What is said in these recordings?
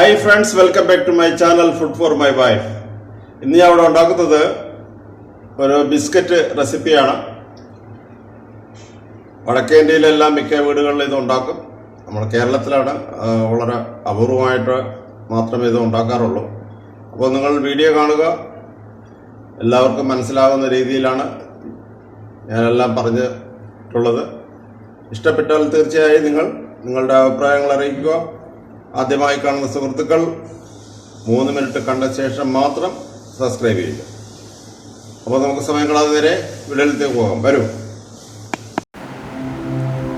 Hi friends, welcome back to my channel Food for my wife. ഇന്ന് ഞാൻ ഇവിടെ ഉണ്ടാക്കുന്നത് ഒരു ബിസ്ക്കറ്റ് റെസിപ്പിയാണ്. വടക്കേ ഇന്ത്യയിലെല്ലാം മിക്ക വീടുകളിലും ഇത് ഉണ്ടാക്കും. നമ്മൾ കേരളത്തിലാണ് വളരെ അപൂർവമായിട്ട് മാത്രമേ ഇത് ഉണ്ടാക്കാറുള്ളൂ. അപ്പോൾ നിങ്ങൾ വീഡിയോ കാണുക. എല്ലാവർക്കും മനസ്സിലാവുന്ന രീതിയിലാണ് ഞാനെല്ലാം പറഞ്ഞിട്ടുള്ളത്. ഇഷ്ടപ്പെട്ടാൽ തീർച്ചയായും നിങ്ങളുടെ അഭിപ്രായങ്ങൾ അറിയിക്കുക. ആദ്യമായി കാണുന്ന സുഹൃത്തുക്കൾ 3 മിനിറ്റ് കണ്ട ശേഷം മാത്രം സബ്സ്ക്രൈബ് ചെയ്യുക. അപ്പോൾ നമുക്ക് സമയം കളയാതെ നേരെ വീഡിയോയിലേക്ക് പോകാം. വരൂ.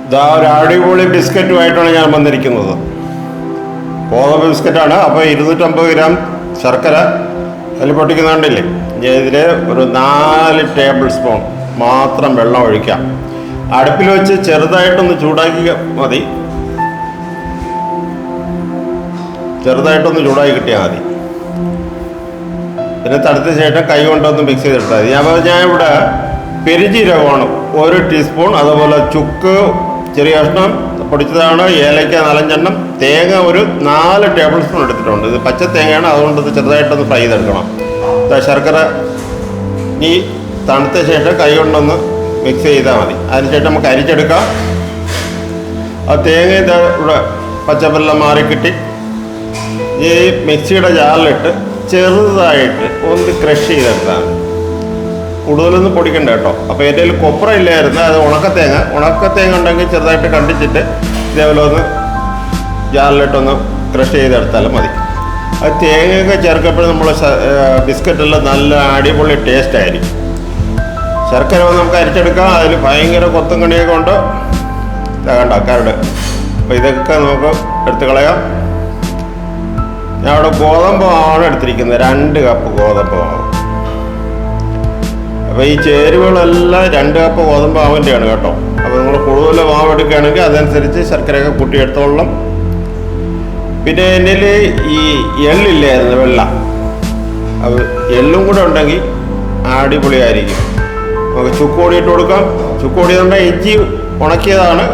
ഇതാ ഒരു അടിപൊളി ബിസ്ക്കറ്റുമായിട്ടാണ് ഞാൻ വന്നിരിക്കുന്നത്. ഗോതമ്പ് ബിസ്ക്കറ്റാണ്. അപ്പോൾ 250 ഗ്രാം ശർക്കര അതിൽ പൊട്ടിക്കുന്നുണ്ടല്ലേ. ഇതിൽ ഒരു 4 ടേബിൾ സ്പൂൺ മാത്രം വെള്ളം ഒഴിക്കാം. അടുപ്പിൽ വെച്ച് ചെറുതായിട്ടൊന്ന് ചൂടാക്കി മതി. ചെറുതായിട്ടൊന്ന് ചൂടാക്കി കിട്ടിയാൽ മതി. പിന്നെ തണുത്ത ശേഷം കൈ കൊണ്ടൊന്ന് മിക്സ് ചെയ്തെടുത്താൽ മതി. ഞാൻ ഇവിടെ പെരുംജീരകമാണ് 1 ടീസ്പൂൺ, അതുപോലെ ചുക്ക് ചെറിയ കഷ്ണം പൊടിച്ചതാണ്, ഏലക്ക 4 എണ്ണം, തേങ്ങ ഒരു 4 ടേബിൾ സ്പൂൺ എടുത്തിട്ടുണ്ട്. ഇത് പച്ച തേങ്ങയാണ്, അതുകൊണ്ട് ഇത് ചെറുതായിട്ടൊന്ന് ഫ്രൈ ചെയ്തെടുക്കണം. ശർക്കര ഈ തണുത്ത ശേഷം കൈ കൊണ്ടൊന്ന് മിക്സ് ചെയ്താൽ മതി. അതിനുശേഷം നമുക്ക് അരിച്ചെടുക്കാം. ആ തേങ്ങ ഇവിടെ പച്ചവെള്ളം മാറിക്കിട്ടി ഈ മിക്സിയുടെ ജാറിലിട്ട് ചെറുതായിട്ട് ഒന്ന് ക്രഷ് ചെയ്തെടുത്താൽ മതി. കൂടുതലൊന്നും പൊടിക്കണ്ട കേട്ടോ. അപ്പോൾ എൻ്റെ കയ്യിൽ കൊപ്ര ഇല്ലായിരുന്നു, അത് ഉണക്കത്തേങ്ങ ഉണ്ടെങ്കിൽ ചെറുതായിട്ട് കണ്ടിച്ചിട്ട് ഇതേപോലെ ഒന്ന് ജാറിലിട്ടൊന്ന് ക്രഷ് ചെയ്തെടുത്താലും മതി. അത് തേങ്ങയൊക്കെ ചേർക്കപ്പോഴും നമ്മൾ ബിസ്ക്കറ്റെല്ലാം നല്ല അടിപൊളി ടേസ്റ്റ് ആയിരിക്കും. ശർക്കര നമുക്ക് അരിച്ചെടുക്കാം. അതിൽ ഭയങ്കര കൊത്തും കണിയൊക്കെ ഉണ്ട് ഉണ്ടാക്കാറുണ്ട്. അപ്പോൾ ഇതൊക്കെ നമുക്ക് എടുത്ത് കളയാം. ഞാൻ അവിടെ ഗോതമ്പ് മാവാണ് എടുത്തിരിക്കുന്നത്, 2 കപ്പ് ഗോതമ്പ് മാവ്. അപ്പോൾ ഈ ചേരുവകളെല്ലാം 2 കപ്പ് ഗോതമ്പ് മാവിൻ്റെയാണ് കേട്ടോ. അപ്പോൾ നിങ്ങൾ കൂടുതൽ മാവ് എടുക്കുകയാണെങ്കിൽ അതനുസരിച്ച് ശർക്കരയൊക്കെ കൂട്ടിയെടുത്തോളം. പിന്നെ എൻ്റെ ഈ എള്ളില്ലായിരുന്നു, വെള്ള. അത് എള്ളും കൂടെ ഉണ്ടെങ്കിൽ അടിപൊളിയായിരിക്കും. നമുക്ക് ചുക്കോടി ഇട്ട് കൊടുക്കാം. ചുക്കോടി പറഞ്ഞാൽ ഇഞ്ചി ഉണക്കിയതാണ്,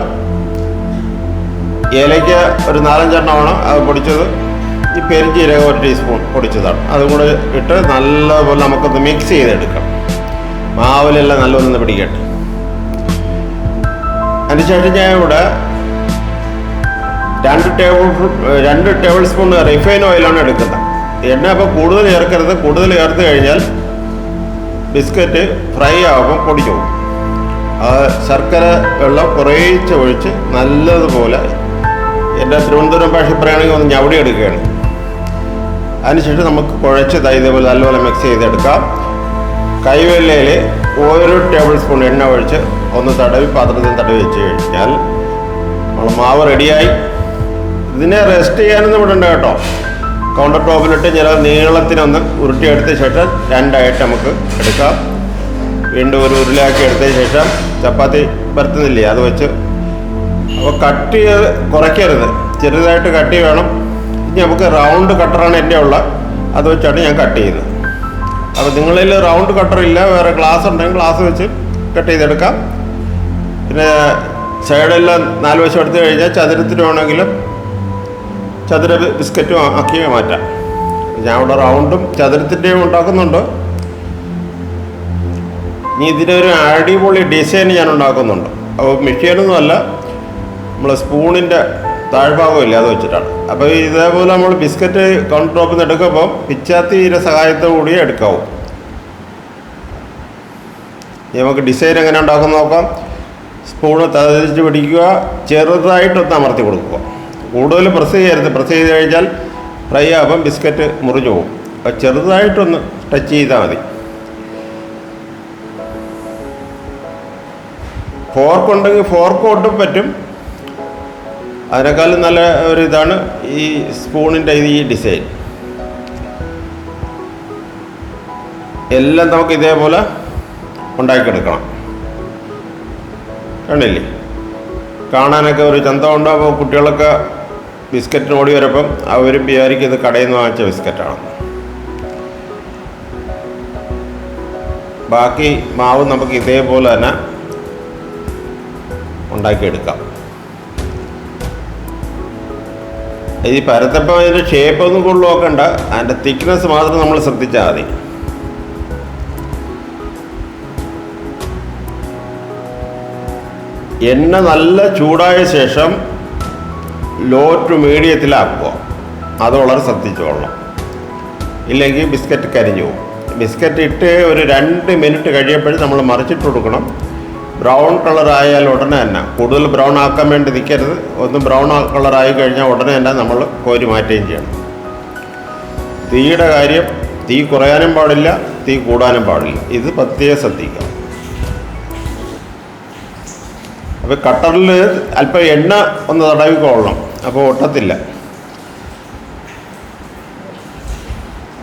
ഏലയ്ക്ക ഒരു 4-5 എണ്ണമാണ് അത് പൊടിച്ചത്, ഈ പെരുംജീരകം 1 ടീസ്പൂൺ പൊടിച്ചതാണ്. അതും കൂടെ ഇട്ട് നല്ലപോലെ നമുക്കൊന്ന് മിക്സ് ചെയ്തെടുക്കാം. മാവിലെല്ലാം നല്ലൊന്ന് പിടിക്കട്ടെ. അതിനുശേഷം ഞാൻ ഇവിടെ 2 ടേബിൾ സ്പൂൺ റിഫൈൻ ഓയിലാണ് എടുക്കുന്നത്. എണ്ണ അപ്പോൾ കൂടുതൽ ചേർക്കരുത്. കൂടുതൽ ചേർത്ത് കഴിഞ്ഞാൽ ബിസ്ക്കറ്റ് ഫ്രൈ ആകുമ്പോൾ പൊടിച്ചു പോകും. ആ ശർക്കര വെള്ളം കുറേശ്ശെ ഒഴിച്ച് നല്ലതുപോലെ, എൻ്റെ തിരുവനന്തപുരം ഭാഷ പറയുകയാണെങ്കിൽ ഒന്ന് ഞവടി എടുക്കുകയാണ്. അതിനുശേഷം നമുക്ക് കുഴച്ച് ഇതേപോലെ നല്ലപോലെ മിക്സ് ചെയ്തെടുക്കാം. കൈവെള്ളയിൽ 1 ടേബിൾ സ്പൂൺ എണ്ണ ഒഴിച്ച് ഒന്ന് പാത്രത്തിൽ തടവി വെച്ച് കഴിഞ്ഞാൽ നമ്മൾ മാവ് റെഡിയായി. ഇതിനെ റെസ്റ്റ് ചെയ്യാനൊന്നും വിടണ്ട കേട്ടോ. കൗണ്ടർ ടോപ്പിലിട്ട് ചില നീളത്തിനൊന്ന് ഉരുട്ടിയെടുത്ത ശേഷം 2ആയിട്ട് നമുക്ക് എടുക്കാം. വീണ്ടും ഒരു ഉരുളയാക്കി എടുത്തതിന് ശേഷം ചപ്പാത്തി പരത്തുന്നില്ലേ അത് വെച്ച്. അപ്പോൾ കട്ട് ചെയ്ത് കുറയ്ക്കരുത്, ചെറുതായിട്ട് കട്ടി വേണം. ഇനി നമുക്ക് റൗണ്ട് കട്ടറാണ് എൻ്റെ ഉള്ള, അത് വെച്ചാണ് ഞാൻ കട്ട് ചെയ്യുന്നത്. അപ്പോൾ നിങ്ങളിൽ റൗണ്ട് കട്ടർ ഇല്ല, വേറെ ഗ്ലാസ് ഉണ്ടെങ്കിൽ ഗ്ലാസ് വെച്ച് കട്ട് ചെയ്തെടുക്കാം. പിന്നെ സൈഡെല്ലാം 4 വശം എടുത്തു കഴിഞ്ഞാൽ ചതുരത്തിന് വേണമെങ്കിലും ചതുര ബിസ്ക്കറ്റും ആക്കി മാറ്റാം. ഞാൻ ഇവിടെ റൗണ്ടും ചതുരത്തിൻ്റെയും ഉണ്ടാക്കുന്നുണ്ട്. ഇനി ഇതിനൊരു അടിപൊളി ഡിസൈൻ ഞാൻ ഉണ്ടാക്കുന്നുണ്ട്. അപ്പോൾ മെഷീനൊന്നുമല്ല, നമ്മൾ സ്പൂണിൻ്റെ താഴ്ഭാഗമില്ല അത് വെച്ചിട്ടാണ്. അപ്പോൾ ഇതേപോലെ നമ്മൾ ബിസ്ക്കറ്റ് കൗണ്ടർ ടോപ്പിൽ നിന്ന് എടുക്കുമ്പോൾ പിച്ചാത്തിയുടെ സഹായത്തോടുകൂടി എടുക്കാവും. നമുക്ക് ഡിസൈൻ എങ്ങനെ ഉണ്ടാക്കുന്ന നോക്കാം. സ്പൂണ് തതിച്ച് പിടിക്കുക, ചെറുതായിട്ടൊന്ന് അമർത്തി കൊടുക്കുക. കൂടുതൽ പ്രസ് ചെയ്യരുത്. പ്രസ് ചെയ്ത് കഴിഞ്ഞാൽ ഫ്രൈ ആകുമ്പം ബിസ്ക്കറ്റ് മുറിഞ്ഞു പോകും. അപ്പോൾ ചെറുതായിട്ടൊന്ന് ടച്ച് ചെയ്താൽ മതി. ഫോർക്ക് ഉണ്ടെങ്കിൽ ഫോർക്ക് കൊണ്ടും പറ്റും. അതിനേക്കാളും നല്ല ഒരു ഇതാണ് ഈ സ്പൂണിൻ്റെ ഈ ഡിസൈൻ. എല്ലാം നമുക്ക് ഇതേപോലെ ഉണ്ടാക്കിയെടുക്കണം. കണ്ടില്ലേ, കാണാനൊക്കെ ഒരു ചന്തമുണ്ട്. അപ്പോൾ കുട്ടികളൊക്കെ ബിസ്ക്കറ്റിന് ഓടി വരുമ്പം അവരും വിചാരിക്കും ഇത് കടയിൽ നിന്ന് വാങ്ങിച്ച ബിസ്ക്കറ്റാണ്. ബാക്കി മാവ് നമുക്ക് ഇതേപോലെ തന്നെ ഉണ്ടാക്കിയെടുക്കാം. ഈ പരത്തപ്പം അതിൻ്റെ ഷേപ്പൊന്നും കൂടുതൽ നോക്കണ്ട, അതിൻ്റെ തിക്നെസ് മാത്രം നമ്മൾ ശ്രദ്ധിച്ചാൽ മതി. എണ്ണ നല്ല ചൂടായ ശേഷം ലോ ടു മീഡിയത്തിലാക്കുക. അത് വളരെ ശ്രദ്ധിച്ചോളണം, ഇല്ലെങ്കിൽ ബിസ്ക്കറ്റ് കരിഞ്ഞു പോകും. ബിസ്ക്കറ്റ് ഇട്ട് ഒരു 2 മിനിറ്റ് കഴിയുമ്പോഴും നമ്മൾ മറിച്ചിട്ട് കൊടുക്കണം. ബ്രൗൺ കളറായാൽ ഉടനെ തന്നെ, കൂടുതൽ ബ്രൗൺ ആക്കാൻ വേണ്ടി നിൽക്കരുത്. ഒന്ന് ബ്രൗൺ കളറായി കഴിഞ്ഞാൽ ഉടനെ തന്നെ നമ്മൾ കോരി മാറ്റുകയും ചെയ്യണം. തീയുടെ കാര്യം, തീ കുറയാനും പാടില്ല, തീ കൂടാനും പാടില്ല. ഇത് പ്രത്യേകം ശ്രദ്ധിക്കുക. അപ്പോൾ കട്ടറിൽ അല്പം എണ്ണ ഒന്ന് തടവിക്കൊള്ളണം, അപ്പോൾ ഒട്ടത്തില്ല.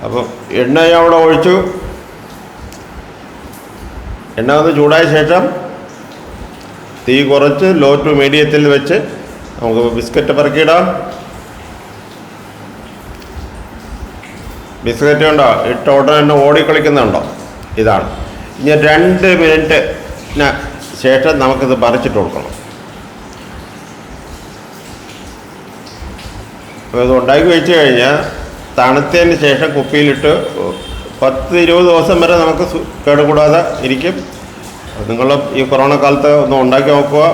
അപ്പോൾ എണ്ണ ഞാൻ അവിടെ ഒഴിച്ചു. എണ്ണ ഒന്ന് ചൂടായ ശേഷം തീ കുറച്ച് ലോ ടു മീഡിയത്തിൽ വെച്ച് നമുക്ക് ബിസ്ക്കറ്റ് പെറുക്കിയിടാം. ബിസ്ക്കറ്റ് ഉണ്ടോ ഇട്ട ഉടനെ തന്നെ ഓടിക്കളിക്കുന്നുണ്ടോ? ഇതാണ്. ഇനി 2 മിനിറ്റിന് ശേഷം നമുക്കിത് പറിച്ചിട്ട് കൊടുക്കണം. അപ്പോൾ ഇത് ഉണ്ടാക്കി വെച്ച് കഴിഞ്ഞാൽ തണുത്തതിന് ശേഷം കുപ്പിയിലിട്ട് 10-20 ദിവസം വരെ നമുക്ക് കേടുകൂടാതെ ഇരിക്കും. നിങ്ങൾ ഈ കൊറോണ കാലത്ത് ഒന്ന് ഉണ്ടാക്കി നോക്കുക.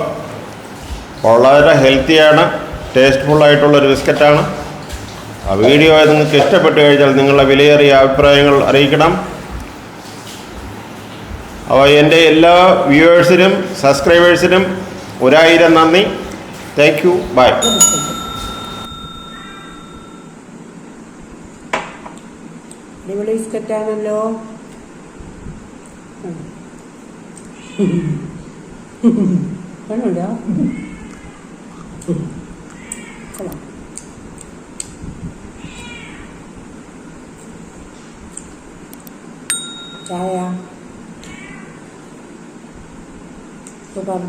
വളരെ ഹെൽത്തിയാണ്, ടേസ്റ്റ്ഫുള്ളായിട്ടുള്ളൊരു ബിസ്ക്കറ്റാണ്. ആ വീഡിയോ നിങ്ങൾക്ക് ഇഷ്ടപ്പെട്ടു കഴിഞ്ഞാൽ നിങ്ങളുടെ വിലയേറിയ അഭിപ്രായങ്ങൾ അറിയിക്കണം. അപ്പോൾ എൻ്റെ എല്ലാ വ്യൂവേഴ്സിനും സബ്സ്ക്രൈബേഴ്സിനും 1000 നന്ദി. Thank you. ബൈ. അടിപൊളി ബിസ്ക്കറ്റാണല്ലോ. കണ്ടോ? ചായ സൂപ്പർ.